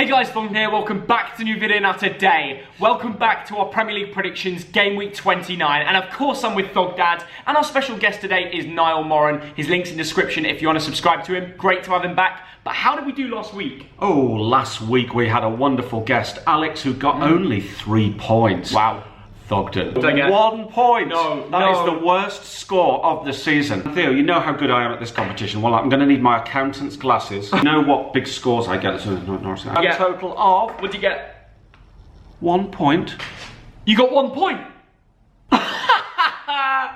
guys, Thogden here, welcome back to a new video now today. Welcome back to our Premier League predictions, Game Week 29. And of course I'm with Thogdad, and our special guest today is Niall Moran. His link's in the description if you want to subscribe to him. Great to have him back. But how did we do last week? Oh, last week we had a wonderful guest, Alex, who got only 3 points. Wow. Thogden. 1 point. That is the worst score of the season. Theo, you know how good I am at this competition. Well, I'm going to need my accountant's glasses. You know what big scores I get? A total of... What did you get? 1 point. You got 1 point?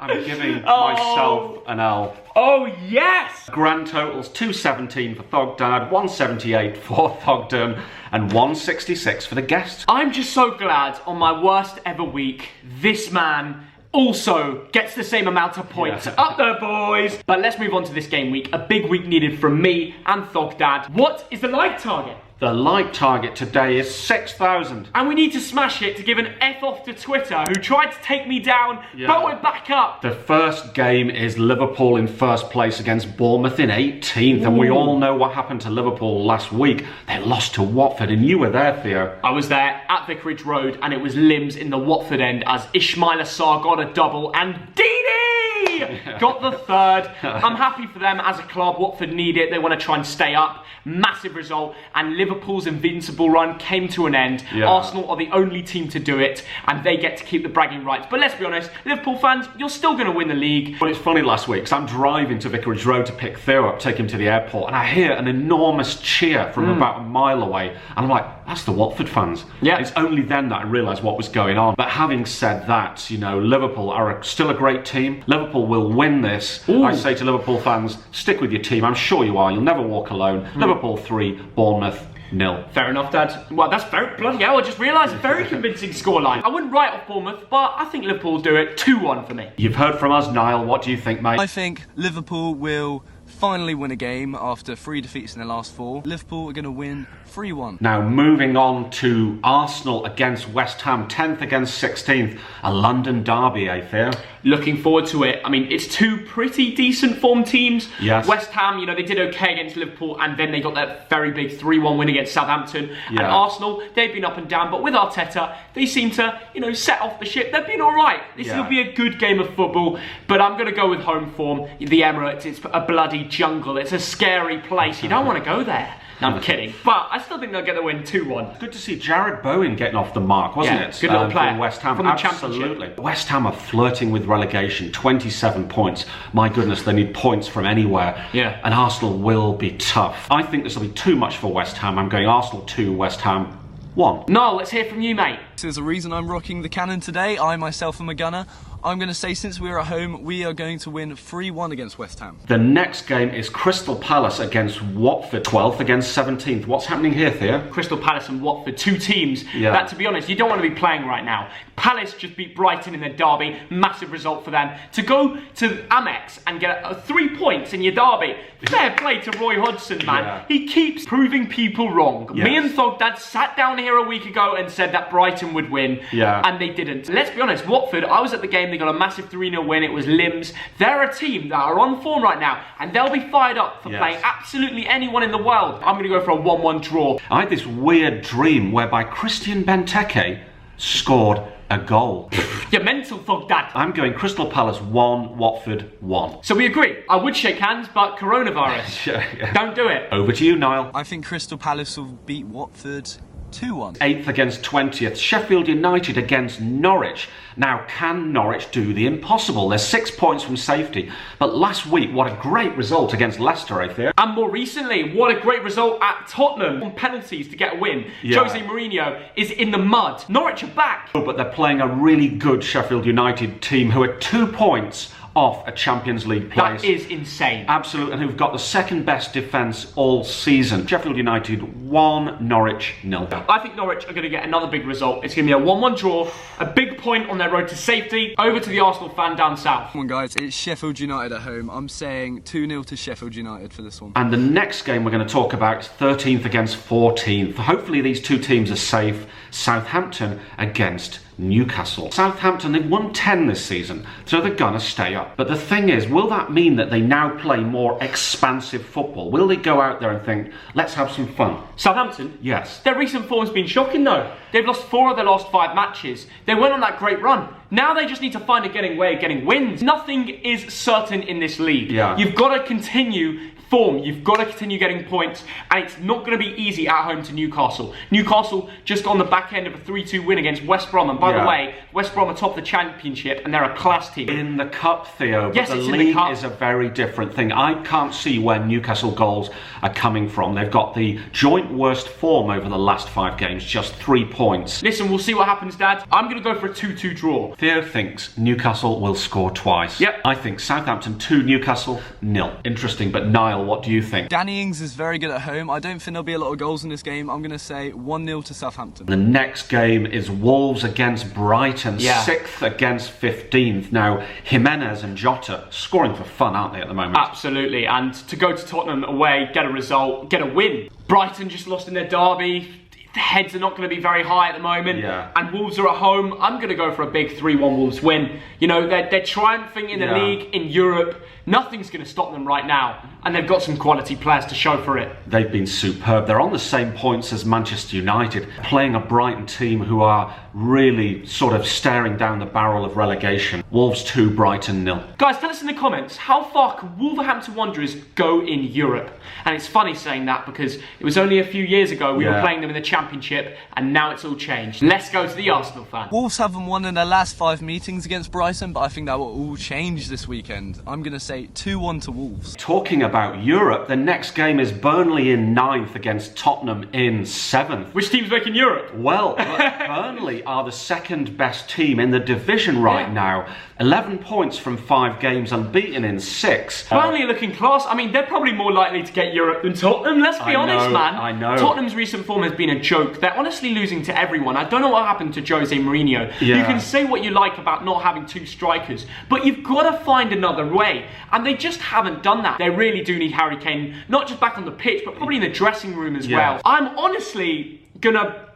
I'm giving myself an L. Oh, yes! Grand totals 217 for Thogdad, 178 for Thogden, and 166 for the guest. I'm just so glad on my worst ever week, this man also gets the same amount of points. Yeah. Up there, boys! But let's move on to this game week. A big week needed from me and Thogdad. What is the like target? The like target today is 6,000. And we need to smash it to give an F off to Twitter, who tried to take me down, but we're back up. The first game is Liverpool in first place against Bournemouth in 18th. And we all know what happened to Liverpool last week. They lost to Watford, and you were there, Theo. I was there at Vicarage Road, and it was limbs in the Watford end as Ismail Assar got a double, and Dini got the third. I'm happy for them as a club. Watford need it. They want to try and stay up. Massive result, and Liverpool's invincible run came to an end. Arsenal are the only team to do it, and they get to keep the bragging rights. But let's be honest, Liverpool fans, you're still going to win the league. But it's funny last week, because I'm driving to Vicarage Road to pick Theo up, take him to the airport, and I hear an enormous cheer from about a mile away, and I'm like, that's the Watford fans. Yeah. It's only then that I realised what was going on. But having said that, you know, Liverpool are still a great team. Liverpool will win this. I say to Liverpool fans, stick with your team. I'm sure you are. You'll never walk alone. Liverpool 3, Bournemouth 0. Fair enough, Dad. Well, that's very bloody hell. I just realised a very convincing scoreline. I wouldn't write off Bournemouth, but I think Liverpool will do it 2-1 for me. You've heard from us, Niall. What do you think, mate? I think Liverpool will finally win a game after 3 defeats in the last 4. Liverpool are going to win 3-1. Now, moving on to Arsenal against West Ham, 10th against 16th. A London derby, eh, Theo? Looking forward to it. I mean, it's two pretty decent form teams. Yes. West Ham, you know, they did okay against Liverpool, and then they got that very big 3-1 win against Southampton. And Arsenal, they've been up and down, but with Arteta, they seem to, you know, set off the ship. They've been all right. This will be a good game of football, but I'm going to go with home form. The Emirates, it's a bloody jungle. It's a scary place. You don't want to go there. No, I'm kidding. But I still think they'll get the win 2-1. Good to see Jared Bowen getting off the mark, wasn't it? Good little player. From West Ham. From the Absolutely. Championship. West Ham are flirting with relegation, 27 points. My goodness, they need points from anywhere. Yeah. And Arsenal will be tough. I think this will be too much for West Ham. I'm going Arsenal 2, West Ham 1. Noel, let's hear from you, mate. There's a reason I'm rocking the cannon today. I myself am a gunner. I'm going to say, since we're at home, we are going to win 3-1 against West Ham. The next game is Crystal Palace against Watford, 12th against 17th. What's happening here, Theo? Crystal Palace and Watford, two teams that, to be honest, you don't want to be playing right now. Palace just beat Brighton in their derby, massive result for them. To go to Amex and get 3 points in your derby, fair play to Roy Hodgson, man. He keeps proving people wrong. Me and Thogdad sat down here a week ago and said that Brighton would win, and they didn't. Let's be honest, Watford, I was at the game, they got a massive 3-0 win, it was limbs. They're a team that are on form right now, and they'll be fired up for playing absolutely anyone in the world. I'm going to go for a 1-1 draw. I had this weird dream whereby Christian Benteke scored a goal. You're mental, Thogdad. I'm going Crystal Palace 1, Watford 1. So we agree. I would shake hands, but coronavirus. Don't do it. Over to you, Niall. I think Crystal Palace will beat Watford 2-1. 8th against 20th. Sheffield United against Norwich. Now, can Norwich do the impossible? They're 6 points from safety. But last week, what a great result against Leicester, I think. And more recently, what a great result at Tottenham on penalties to get a win. Jose Mourinho is in the mud. Norwich are back. Oh, but they're playing a really good Sheffield United team who are 2 points off a Champions League place. That is insane. Absolutely, and who've got the second best defence all season. Sheffield United 1, Norwich 0. I think Norwich are going to get another big result. It's going to be a 1-1 draw, a big point on their road to safety. Over to the Arsenal fan down south. Come on, guys, it's Sheffield United at home. I'm saying 2-0 to Sheffield United for this one. And the next game we're going to talk about is 13th against 14th. Hopefully these two teams are safe. Southampton against Newcastle. Southampton, they've won 10 this season, so they're gonna stay up. But the thing is, will that mean that they now play more expansive football? Will they go out there and think, let's have some fun? Southampton? Yes. Their recent form's been shocking though. They've lost 4 of their last 5 matches. They went on that great run. Now they just need to find a way of getting wins. Nothing is certain in this league. Yeah. You've got to continue form, you've got to continue getting points, and it's not going to be easy at home to Newcastle. Newcastle just on the back end of a 3-2 win against West Brom, and by the way, West Brom are top of the Championship and they're a class team. In the Cup, Theo, but yes, the it's league in the Cup. is a very different thing. I can't see where Newcastle goals are coming from. They've got the joint worst form over the last 5 games, just 3 points. Listen, we'll see what happens, Dad. I'm going to go for a 2-2 draw. Theo thinks Newcastle will score twice. Yep. I think Southampton 2, Newcastle 0. Interesting, but Niall, what do you think? Danny Ings is very good at home. I don't think there'll be a lot of goals in this game. I'm going to say 1-0 to Southampton. The next game is Wolves against Brighton, 6th against 15th. Now, Jimenez and Jota scoring for fun, aren't they, at the moment? Absolutely, and to go to Tottenham away, get a result, get a win. Brighton just lost in their derby. The heads are not going to be very high at the moment, and Wolves are at home. I'm going to go for a big 3-1 Wolves win. You know, they're triumphing in the league, in Europe. Nothing's going to stop them right now, and they've got some quality players to show for it. They've been superb. They're on the same points as Manchester United, playing a Brighton team who are really sort of staring down the barrel of relegation. Wolves 2, Brighton 0. Guys, tell us in the comments, how far can Wolverhampton Wanderers go in Europe? And it's funny saying that because it was only a few years ago we were playing them in the Championship, and now it's all changed. Let's go to the Arsenal fan. Wolves haven't won in their last 5 meetings against Brighton, but I think that will all change this weekend. I'm going to say 2-1 to Wolves. Talking about Europe, the next game is Burnley in 9th against Tottenham in 7th. Which team's making Europe? Well, Burnley are the second best team in the division right now. 11 points from 5 games, unbeaten in 6. Burnley are looking class. I mean, they're probably more likely to get Europe than Tottenham, let's be honest, man. I know. Tottenham's recent form has been a joke. They're honestly losing to everyone. I don't know what happened to Jose Mourinho. You can say what you like about not having 2 strikers, but you've got to find another way, and they just haven't done that. They really do need Harry Kane, not just back on the pitch, but probably in the dressing room as well. I'm honestly gonna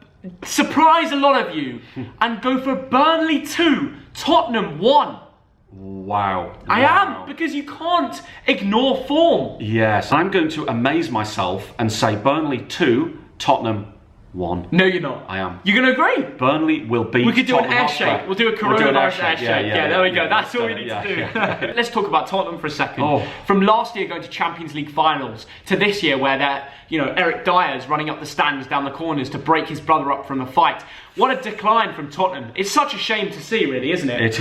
surprise a lot of you and go for Burnley 2, Tottenham 1. Wow. I am, because you can't ignore form. Yes, I'm going to amaze myself and say Burnley 2, Tottenham 1. No, you're not. I am. You're going to agree? Burnley will beat We could do Tottenham an air Hotspur. shake. We'll do a coronavirus air shake. Yeah, there we go. That's all we need to do. Yeah. Let's talk about Tottenham for a second. From last year going to Champions League finals to this year where they're, you know, Eric Dyer's running up the stands down the corners to break his brother up from a fight. What a decline from Tottenham. It's such a shame to see, really, isn't it? It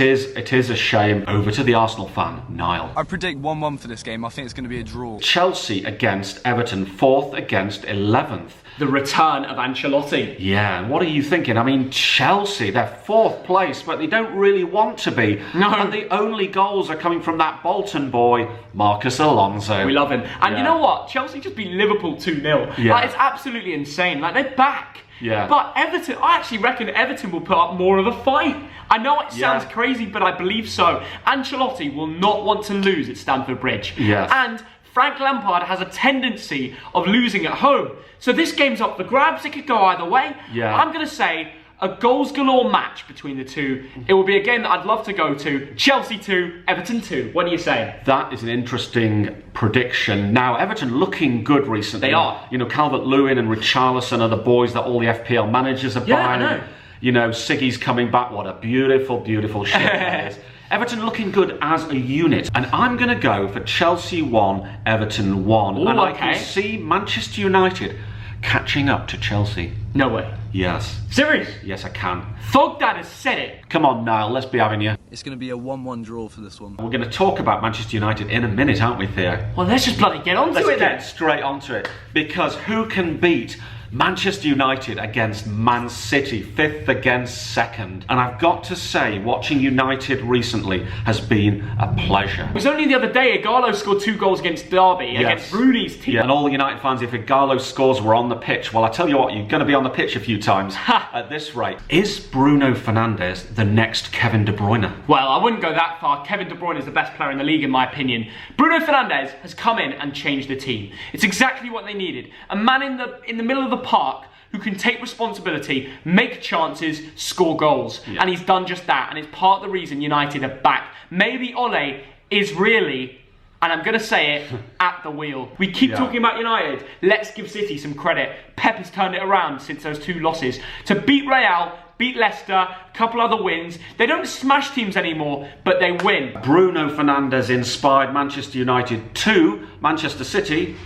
is a shame. Over to the Arsenal fan, Niall. I predict 1-1 for this game. I think it's going to be a draw. Chelsea against Everton, 4th against 11th. The return of Ancelotti. Yeah, and what are you thinking? I mean, Chelsea, they're 4th place, but they don't really want to be. No. And the only goals are coming from that Bolton boy, Marcus Alonso. We love him. And you know what? Chelsea just beat Liverpool 2-0. Yeah. Like, it's absolutely insane. Like, they're back. Yeah. But Everton, I actually reckon Everton will put up more of a fight. I know it sounds crazy, but I believe so. Ancelotti will not want to lose at Stamford Bridge. Yes. And Frank Lampard has a tendency of losing at home. So this game's up for grabs. It could go either way. Yeah. I'm going to say a goals galore match between the two. It will be a game that I'd love to go to. Chelsea 2, Everton 2. What do you say? That is an interesting prediction. Now, Everton looking good recently. They are. You know, Calvert-Lewin and Richarlison are the boys that all the FPL managers are buying. Yeah, I know. You know, Siggy's coming back. What a beautiful, beautiful shot that is. Everton looking good as a unit. And I'm going to go for Chelsea 1, Everton 1. Ooh, and I can see Manchester United catching up to Chelsea. No way. Yes. Serious? Yes, I can. Thogdad has said it. Come on, Niall, let's be having you. It's going to be a 1-1 draw for this one. We're going to talk about Manchester United in a minute, aren't we, Theo? Well, let's just bloody get on to it then. Let's get straight onto it. Because who can beat Manchester United against Man City, 5th against 2nd? And I've got to say, watching United recently has been a pleasure. It was only the other day Igalo scored 2 goals against Derby, against Rooney's team. Yeah, and all the United fans, if Igalo's scores were on the pitch, well, I tell you what, you're going to be on the pitch a few times at this rate. Is Bruno Fernandes the next Kevin De Bruyne? Well, I wouldn't go that far. Kevin De Bruyne is the best player in the league, in my opinion. Bruno Fernandes has come in and changed the team. It's exactly what they needed. A man in the middle of the park who can take responsibility, make chances, score goals. And he's done just that, and it's part of the reason United are back. Maybe Ole is really, and I'm going to say it, at the wheel. We keep talking about United. Let's give City some credit. Pep has turned it around since those 2 losses. To beat Real, beat Leicester, a couple other wins. They don't smash teams anymore, but they win. Bruno Fernandes inspired Manchester United 2, Manchester City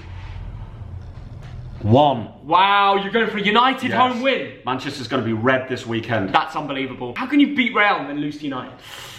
1. Wow, you're going for a United home win. Manchester's going to be red this weekend. That's unbelievable. How can you beat Real and then lose to United?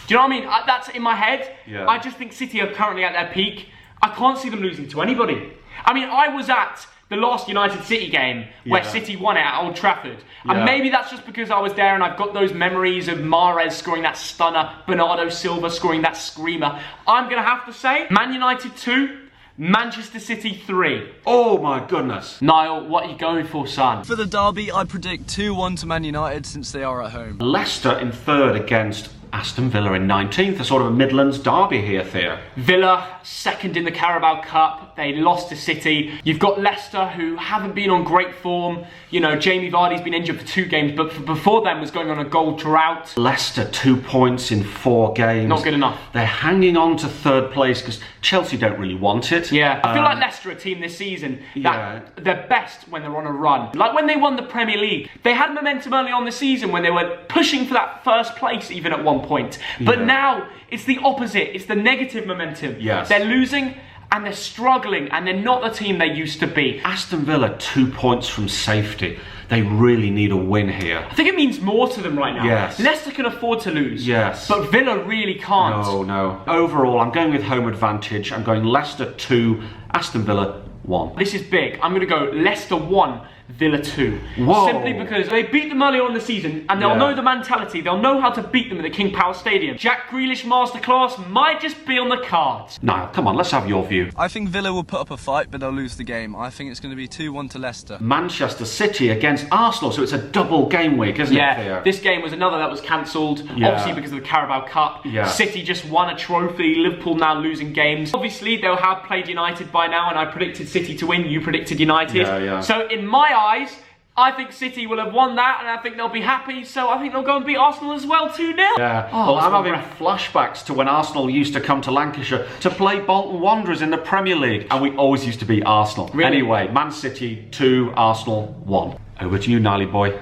Do you know what I mean? That's in my head. I just think City are currently at their peak. I can't see them losing to anybody. I mean, I was at the last United City game where City won it at Old Trafford. And maybe that's just because I was there and I've got those memories of Mahrez scoring that stunner, Bernardo Silva scoring that screamer. I'm going to have to say, Man United 2, Manchester City 3. Oh my goodness. Niall, what are you going for, son? For the derby, I predict 2-1 to Man United since they are at home. Leicester in 3rd against Aston Villa in 19th, a sort of a Midlands derby here, Theo. Villa, 2nd in the Carabao Cup. They lost to City. You've got Leicester, who haven't been on great form. You know, Jamie Vardy's been injured for 2 games, but before then was going on a goal drought. Leicester, 2 points in 4 games. Not good enough. They're hanging on to 3rd place because Chelsea don't really want it. Yeah, I feel like Leicester are a team this season that they're best when they're on a run. Like when they won the Premier League. They had momentum early on the season when they were pushing for that 1st place even at one point. But now it's the opposite. It's the negative momentum. Yes. They're losing and they're struggling and they're not the team they used to be. Aston Villa 2 points from safety. They really need a win here. I think it means more to them right now. Yes. Leicester can afford to lose. Yes. But Villa really can't. No. Overall, I'm going with home advantage. I'm going Leicester 2, Aston Villa 1. This is big. I'm going to go Leicester 1, Villa 2. Whoa. Simply because they beat them earlier on in the season and they'll know the mentality. They'll know how to beat them at the King Power Stadium. Jack Grealish masterclass might just be on the cards. Niall, come on, let's have your view. I think Villa will put up a fight, but they'll lose the game. I think it's going to be 2-1 to Leicester. Manchester City against Arsenal, so it's a double game week, isn't it, Theo? This game was another that was cancelled, obviously because of the Carabao Cup. City just won a trophy, Liverpool now losing games. Obviously, they'll have played United by now, and I predicted City to win, you predicted United. So in my eyes, I think City will have won that, and I think they'll be happy, so I think they'll go and beat Arsenal as well, 2-0. Yeah, well, I'm having flashbacks to when Arsenal used to come to Lancashire to play Bolton Wanderers in the Premier League, and we always used to beat Arsenal. Really? Anyway, Man City 2, Arsenal 1. Over to you, Niley boy.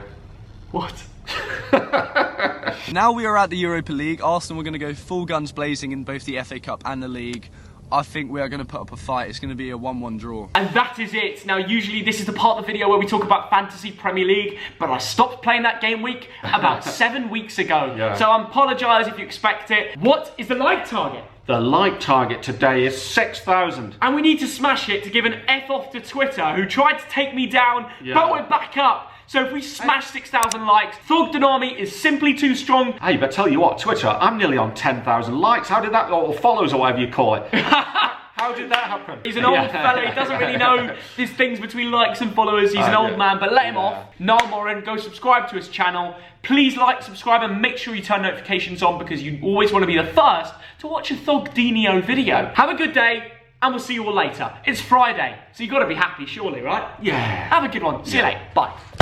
What? Now we are at the Europa League. Arsenal are going to go full guns blazing in both the FA Cup and the League. I think we are going to put up a fight. It's going to be a 1-1 draw. And that is it. Now, usually this is the part of the video where we talk about Fantasy Premier League, but I stopped playing that game week about 7 weeks ago. So I apologise if you expect it. What is the like target? The like target today is 6,000. And we need to smash it to give an F off to Twitter, who tried to take me down, but we're back up. So if we smash 6,000 likes, Thogden Army is simply too strong. Hey, but tell you what, Twitter, I'm nearly on 10,000 likes. How did that, or follows, or whatever you call it. How did that happen? He's an old fella, he doesn't really know these things between likes and followers. He's an old man, but let him off. Niall Moran, go subscribe to his channel. Please like, subscribe, and make sure you turn notifications on because you always want to be the first to watch a Thogdenio video. Have a good day, and we'll see you all later. It's Friday, so you've got to be happy, surely, right? Yeah. Have a good one. See you later. Bye.